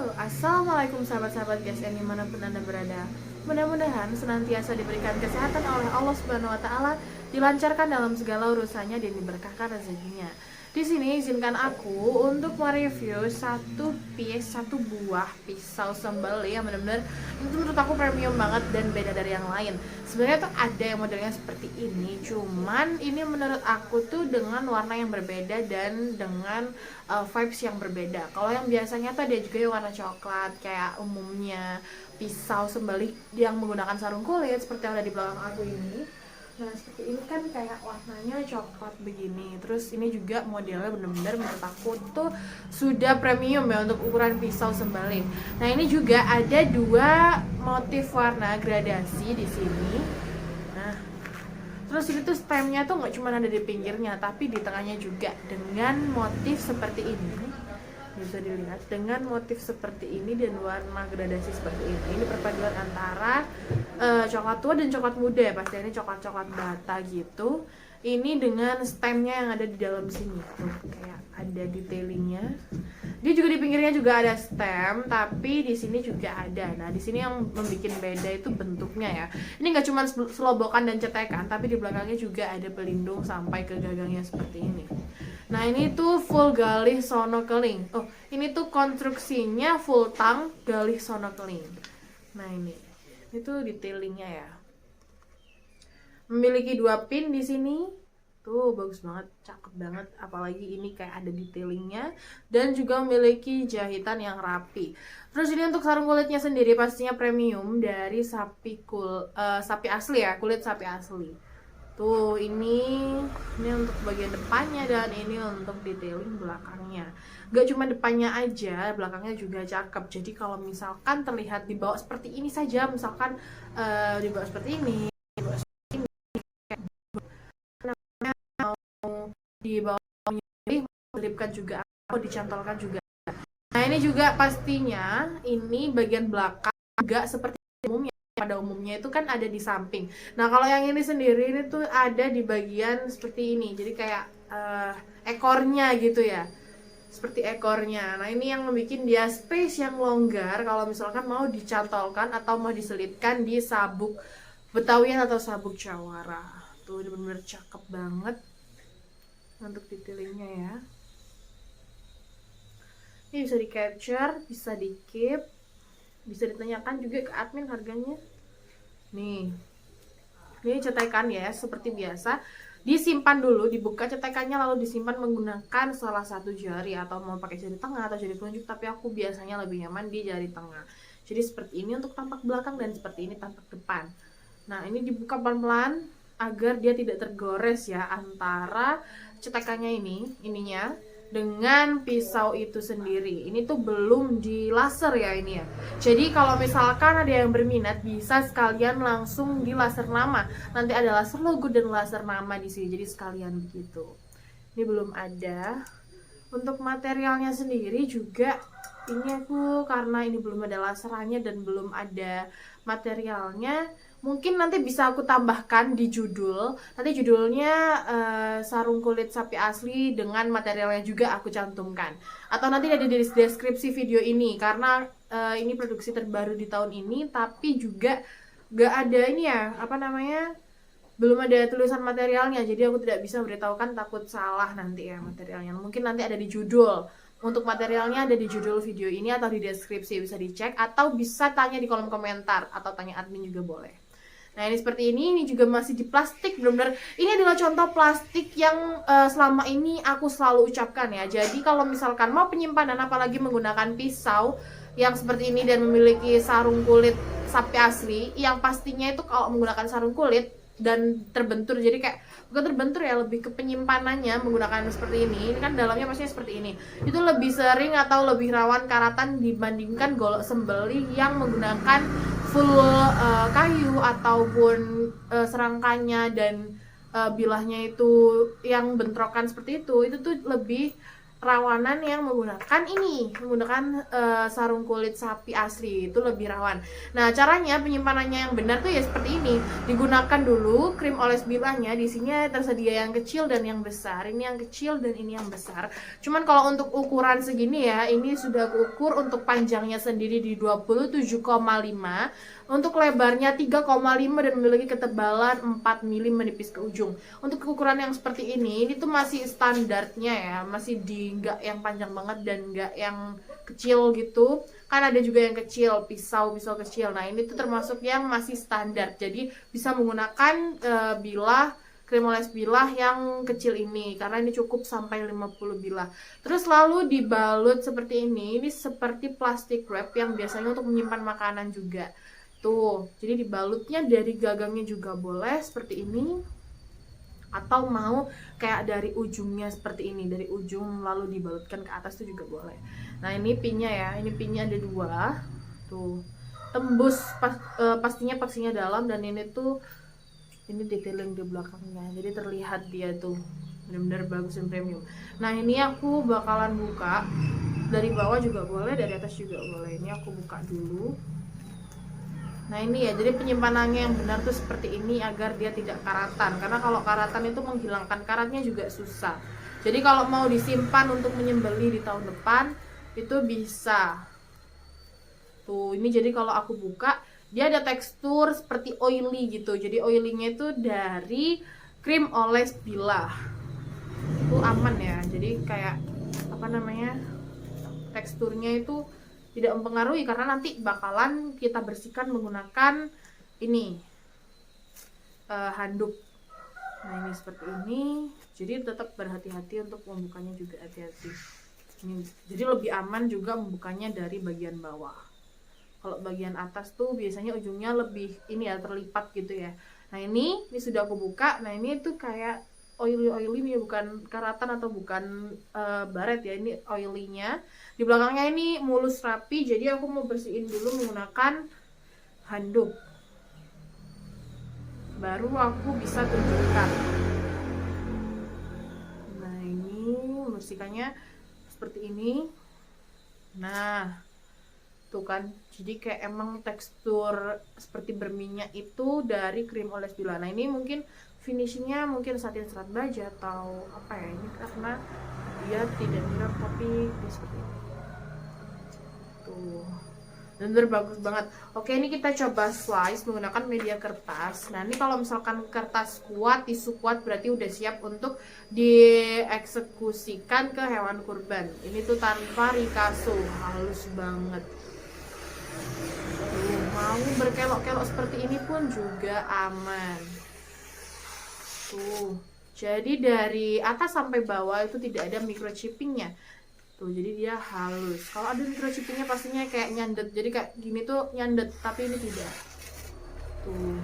Assalamualaikum sahabat-sahabat guys yang dimanapun anda berada. Mudah-mudahan senantiasa diberikan kesehatan oleh Allah Subhanahu Wa Taala, dilancarkan dalam segala urusannya dan diberkahkan rezekinya. Di sini izinkan aku untuk mereview satu buah pisau sembelih yang benar-benar itu menurut aku premium banget dan beda dari yang lain. Sebenarnya tuh ada yang modelnya seperti ini, cuman ini menurut aku tuh dengan warna yang berbeda dan dengan vibes yang berbeda. Kalau yang biasanya tuh ada juga yang warna coklat kayak umumnya pisau sembelih yang menggunakan sarung kulit seperti yang ada di belakang aku ini. Nah seperti ini kan kayak warnanya coklat begini. Terus ini juga modelnya bener-bener menurut aku tuh sudah premium ya untuk ukuran pisau sembelih. Nah ini juga ada dua motif warna gradasi di sini. Nah terus ini tuh stemnya tuh nggak cuma ada di pinggirnya, tapi di tengahnya juga dengan motif seperti ini. Bisa dilihat dengan motif seperti ini dan warna gradasi seperti ini perpaduan antara coklat tua dan coklat muda ya, pasti ini coklat bata gitu. Ini dengan stemnya yang ada di dalam sini tuh kayak ada detailingnya. Dia juga di pinggirnya juga ada stem, tapi di sini juga ada. Nah di sini yang membuat beda itu bentuknya ya. Ini nggak cuma selobokan dan cetekan, tapi di belakangnya juga ada pelindung sampai ke gagangnya seperti ini. Nah ini tuh full galih sono keling. Oh ini tuh konstruksinya full tang galih sono keling. Nah ini tuh detailingnya ya. Memiliki dua pin di sini. Tuh bagus banget, cakep banget. Apalagi ini kayak ada detailingnya dan juga memiliki jahitan yang rapi. Terus ini untuk sarung kulitnya sendiri pastinya premium dari sapi asli ya, kulit sapi asli. Tuh ini untuk bagian depannya dan ini untuk detailing belakangnya. Gak cuma depannya aja, belakangnya juga cakep. Jadi kalau misalkan terlihat di bawah seperti ini saja, misalkan di bawah seperti ini, di bawahnya selipkan juga, atau dicantolkan juga. Nah ini juga pastinya ini bagian belakang juga seperti umumnya. Pada umumnya itu kan ada di samping. Nah kalau yang ini sendiri ini tuh ada di bagian seperti ini. Jadi kayak ekornya gitu ya, seperti ekornya. Nah ini yang membuat dia space yang longgar kalau misalkan mau dicantolkan atau mau diselipkan di sabuk Betawian atau sabuk Jawara. Tuh bener-bener cakep banget untuk detailingnya ya. Ini bisa di capture, bisa di keep, bisa ditanyakan juga ke admin harganya. Nih ini cetekan ya, seperti biasa disimpan dulu, dibuka cetekannya lalu disimpan menggunakan salah satu jari atau mau pakai jari tengah atau jari telunjuk, tapi aku biasanya lebih nyaman di jari tengah. Jadi seperti ini untuk tampak belakang dan seperti ini tampak depan. Nah ini dibuka pelan-pelan agar dia tidak tergores ya antara cetakannya ininya dengan pisau itu sendiri. Ini tuh belum di laser ya ini ya. Jadi kalau misalkan ada yang berminat bisa sekalian langsung di laser nama. Nanti ada laser logo dan laser nama di sini. Jadi sekalian begitu. Ini belum ada. Untuk materialnya sendiri juga ini aku karena ini belum ada laserannya dan belum ada materialnya, mungkin nanti bisa aku tambahkan di judul. Nanti judulnya sarung kulit sapi asli dengan materialnya juga aku cantumkan. Atau nanti ada di deskripsi video ini karena ini produksi terbaru di tahun ini, tapi juga gak ada ini ya, apa namanya, belum ada tulisan materialnya, jadi aku tidak bisa beritahukan, takut salah nanti ya materialnya. Mungkin nanti ada di judul. Untuk materialnya ada di judul video ini atau di deskripsi, bisa dicek atau bisa tanya di kolom komentar atau tanya admin juga boleh. Nah ini seperti ini juga masih di plastik, benar-benar ini adalah contoh plastik yang selama ini aku selalu ucapkan ya. Jadi kalau misalkan mau penyimpanan apalagi menggunakan pisau yang seperti ini dan memiliki sarung kulit sapi asli, yang pastinya itu kalau menggunakan sarung kulit dan terbentur, jadi kayak bukan terbentur ya, lebih ke penyimpanannya menggunakan seperti ini kan dalamnya pastinya seperti ini, itu lebih sering atau lebih rawan karatan dibandingkan golok sembelih yang menggunakan full kayu ataupun serangkanya dan bilahnya itu yang bentrokan seperti itu tuh lebih rawanan yang menggunakan sarung kulit sapi asli, itu lebih rawan. Nah, caranya penyimpanannya yang benar tuh ya seperti ini. Digunakan dulu krim oles bilahnya. Di sini tersedia yang kecil dan yang besar. Ini yang kecil dan ini yang besar. Cuman kalau untuk ukuran segini ya, ini sudah ukur untuk panjangnya sendiri di 27,5, untuk lebarnya 3,5 dan memiliki ketebalan 4 mm menipis ke ujung. Untuk ukuran yang seperti ini tuh masih standarnya ya, masih di nggak yang panjang banget dan nggak yang kecil gitu. Kan ada juga yang kecil, pisau kecil. Nah, ini tuh termasuk yang masih standar. Jadi bisa menggunakan krim oles bilah yang kecil ini karena ini cukup sampai 50 bilah. Terus lalu dibalut seperti ini seperti plastik wrap yang biasanya untuk menyimpan makanan juga. Tuh, jadi dibalutnya dari gagangnya juga boleh seperti ini, atau mau kayak dari ujungnya seperti ini, dari ujung lalu dibalutkan ke atas itu juga boleh. Nah, ini pinnya ya, ini pinnya ada 2 tuh, tembus pastinya dalam, dan ini detailing di belakangnya, jadi terlihat dia tuh benar-benar bagus dan premium. Nah, ini aku bakalan buka dari bawah juga boleh, dari atas juga boleh. Ini aku buka dulu. Nah, ini ya, jadi penyimpanannya yang benar tuh seperti ini agar dia tidak karatan, karena kalau karatan itu menghilangkan karatnya juga susah. Jadi kalau mau disimpan untuk menyembelih di tahun depan itu bisa. Tuh, ini jadi kalau aku buka dia ada tekstur seperti oily gitu. Jadi oilynya itu dari krim oles bilah. Itu aman ya. Jadi kayak teksturnya itu tidak mempengaruhi karena nanti bakalan kita bersihkan menggunakan ini handuk. Nah, ini seperti ini. Jadi tetap berhati-hati untuk membukanya juga hati-hati. Jadi lebih aman juga membukanya dari bagian bawah. Kalau bagian atas tuh biasanya ujungnya lebih terlipat gitu ya. Nah, ini sudah aku buka. Nah, ini tuh kayak oily ya, bukan karatan atau bukan baret ya, ini oilynya. Di belakangnya ini mulus rapi, jadi aku mau bersihin dulu menggunakan handuk, baru aku bisa tunjukkan. Nah, ini membersihkannya seperti ini. Nah, tuh kan, jadi kayak emang tekstur seperti berminyak itu dari krim oles bilah. Nah, ini mungkin finishingnya mungkin satin serat baja atau apa ya, ini karena dia tidak mirip tapi dia seperti ini tuh, dan bagus banget. Oke, ini kita coba slice menggunakan media kertas. Nah, ini kalau misalkan kertas kuat, tisu kuat, berarti udah siap untuk dieksekusikan ke hewan kurban. Ini tuh tanpa rikaso, halus banget. Mau berkelok-kelok seperti ini pun juga aman. Tuh, jadi dari atas sampai bawah itu tidak ada microchippingnya. Tuh, jadi dia halus. Kalau ada microchippingnya pastinya kayak nyandet. Jadi kayak gini tuh nyandet, tapi ini tidak. Tuh.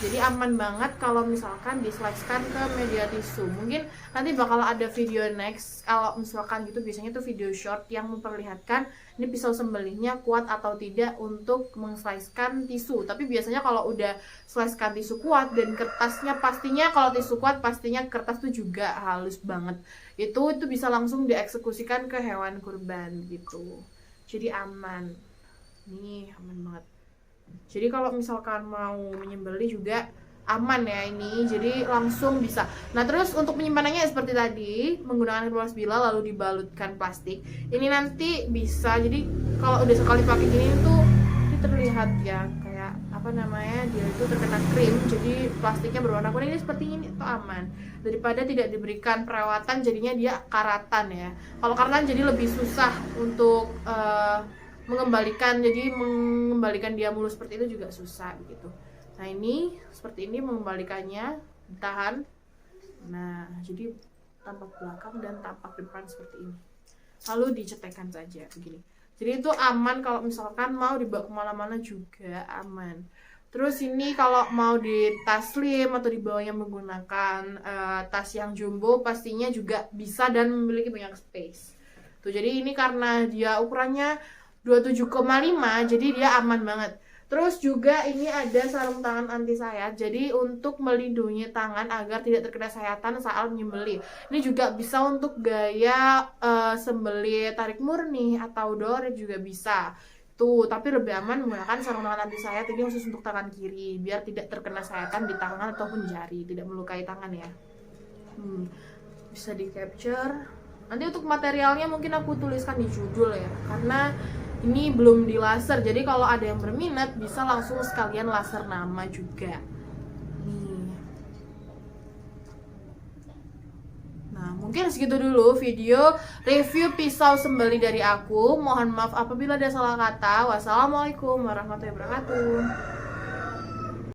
Jadi aman banget kalau misalkan dislicekan ke media tisu. Mungkin nanti bakal ada video next kalau misalkan gitu, biasanya tuh video short yang memperlihatkan ini pisau sembelihnya kuat atau tidak untuk mengslicekan tisu. Tapi biasanya kalau udah slicekan tisu kuat dan kertasnya, pastinya kalau tisu kuat pastinya kertas tuh juga halus banget. Itu bisa langsung dieksekusikan ke hewan kurban gitu. Jadi aman. Nih, aman banget. Jadi kalau misalkan mau menyembelih juga aman ya ini, jadi langsung bisa. Nah, terus untuk penyimpanannya seperti tadi, menggunakan krim oles bilah lalu dibalutkan plastik. Ini nanti bisa, jadi kalau udah sekali pakai gini tuh ini terlihat ya kayak dia itu terkena krim, jadi plastiknya berwarna kuning. Ini seperti ini tuh aman daripada tidak diberikan perawatan, jadinya dia karatan ya. Kalau karatan jadi lebih susah untuk mengembalikan dia mulus seperti itu juga susah gitu. Nah, ini seperti ini mengembalikannya, ditahan. Nah, jadi tampak belakang dan tampak depan seperti ini, lalu dicetekkan saja begini. Jadi itu aman kalau misalkan mau dibawa kemana-mana juga aman. Terus ini kalau mau di tas slim atau dibawanya menggunakan tas yang jumbo pastinya juga bisa dan memiliki banyak space. Tuh, jadi ini karena dia ukurannya 27,5, jadi dia aman banget. Terus juga ini ada sarung tangan anti sayat, jadi untuk melindungi tangan agar tidak terkena sayatan saat menyembelih. Ini juga bisa untuk gaya sembelih tarik murni atau dore juga bisa. Tuh, tapi lebih aman menggunakan sarung tangan anti sayat ini khusus untuk tangan kiri, biar tidak terkena sayatan di tangan ataupun jari, tidak melukai tangan ya. Bisa di capture. Nanti untuk materialnya mungkin aku tuliskan di judul ya, karena ini belum di laser, jadi kalau ada yang berminat bisa langsung sekalian laser nama juga. Nih. Nah, mungkin segitu dulu video review pisau sembelih dari aku. Mohon maaf apabila ada salah kata. Wassalamualaikum warahmatullahi wabarakatuh.